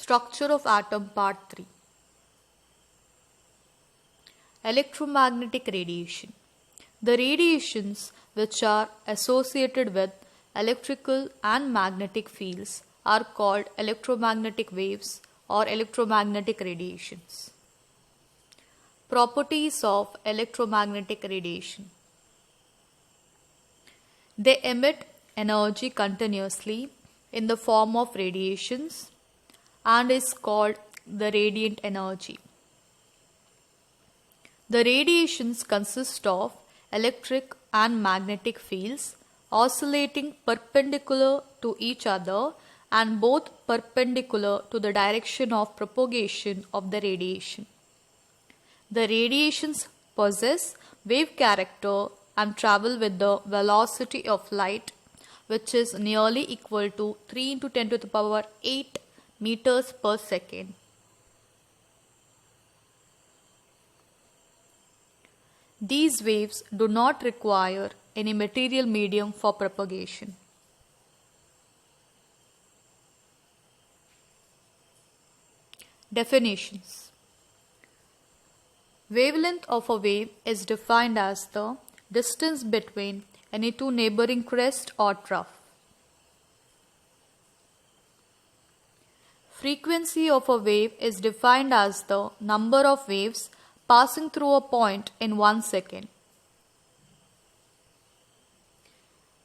Structure of atom part 3. Electromagnetic radiation. The radiations which are associated with electrical and magnetic fields are called electromagnetic waves or electromagnetic radiations. Properties of electromagnetic radiation. They emit energy continuously in the form of radiations and is called the radiant energy. The radiations consist of electric and magnetic fields oscillating perpendicular to each other and both perpendicular to the direction of propagation of the radiation. The radiations possess wave character and travel with the velocity of light, which is nearly equal to 3 into 10 to the power 8 meters per second. These waves do not require any material medium for propagation. Definitions. Wavelength of a wave is defined as the distance between any two neighboring crest or trough. Frequency of a wave is defined as the number of waves passing through a point in 1 second.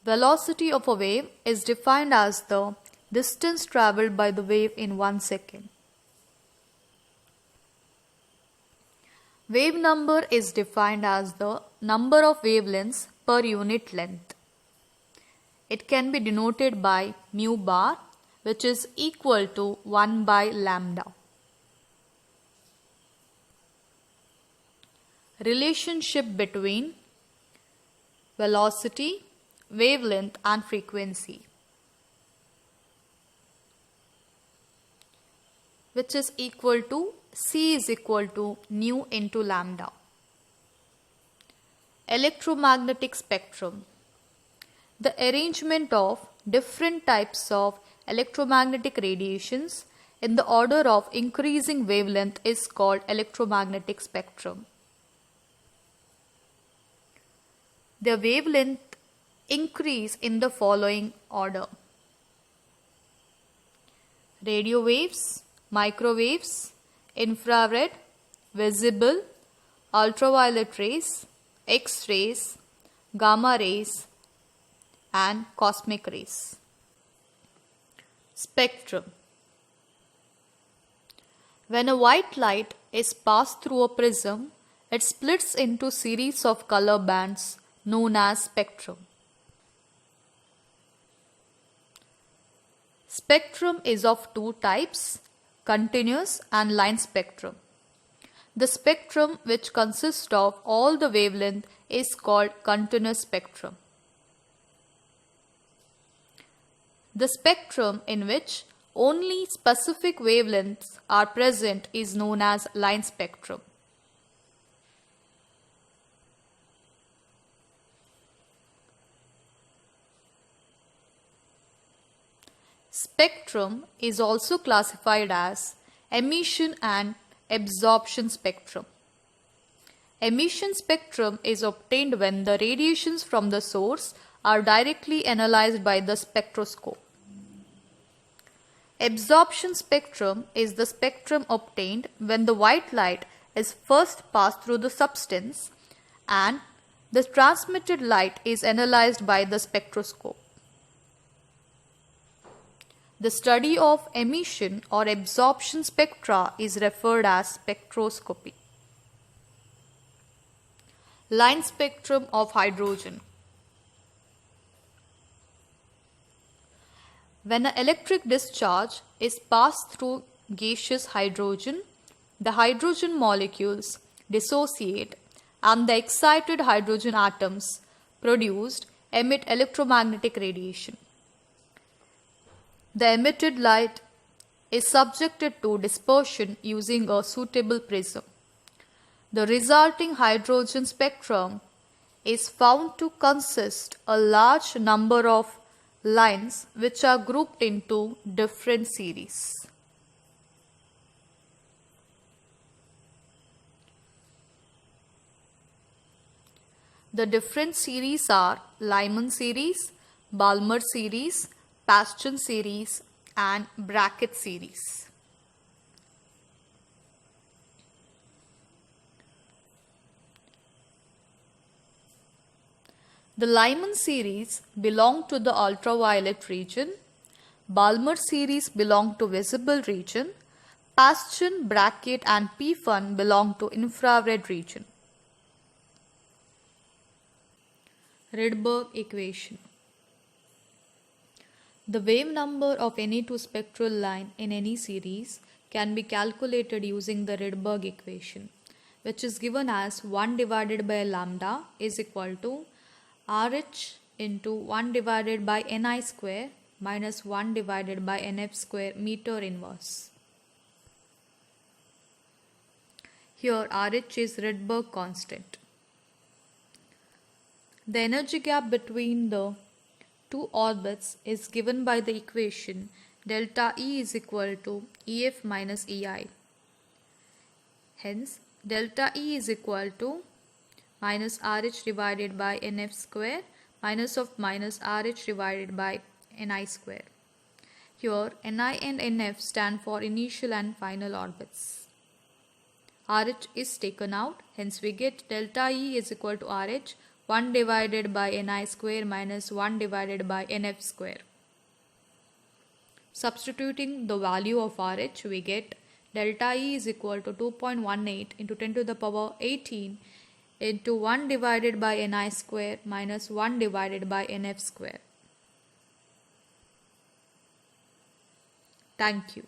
Velocity of a wave is defined as the distance traveled by the wave in 1 second. Wave number is defined as the number of wavelengths per unit length. It can be denoted by mu bar, which is equal to 1 by lambda. Relationship between velocity, wavelength and frequency, which is equal to C is equal to nu into lambda. Electromagnetic spectrum. The arrangement of different types of electromagnetic radiations in the order of increasing wavelength is called electromagnetic spectrum. The wavelength increase in the following order: radio waves, microwaves, infrared, visible, ultraviolet rays, X-rays, gamma rays, and cosmic rays. Spectrum. When a white light is passed through a prism, it splits into series of color bands known as spectrum. Spectrum is of two types, continuous and line spectrum. The spectrum which consists of all the wavelength is called continuous spectrum. The spectrum in which only specific wavelengths are present is known as line spectrum. Spectrum is also classified as emission and absorption spectrum. Emission spectrum is obtained when the radiations from the source are directly analyzed by the spectroscope. Absorption spectrum is the spectrum obtained when the white light is first passed through the substance and the transmitted light is analyzed by the spectroscope. The study of emission or absorption spectra is referred as spectroscopy. Line spectrum of hydrogen. When an electric discharge is passed through gaseous hydrogen, the hydrogen molecules dissociate and the excited hydrogen atoms produced emit electromagnetic radiation. The emitted light is subjected to dispersion using a suitable prism. The resulting hydrogen spectrum is found to consist a large number of lines which are grouped into different series. The different series are Lyman series, Balmer series, Bastian series and Brackett series. The Lyman series belong to the ultraviolet region, Balmer series belong to visible region, Bastian, Brackett and P-Fun belong to infrared region. Rydberg equation. The wave number of any two spectral line in any series can be calculated using the Rydberg equation, which is given as 1 divided by lambda is equal to RH into 1 divided by Ni square minus 1 divided by Nf square meter inverse. Here RH is Rydberg constant. The energy gap between the two orbits is given by the equation delta E is equal to EF minus EI. Hence, delta E is equal to minus RH divided by Nf square minus of minus RH divided by Ni square. Here, Ni and Nf stand for initial and final orbits. RH is taken out, hence we get delta E is equal to RH 1 divided by Ni square minus 1 divided by Nf square. Substituting the value of RH, we get delta E is equal to 2.18 into 10 to the power 18 into 1 divided by Ni square minus 1 divided by Nf square. Thank you.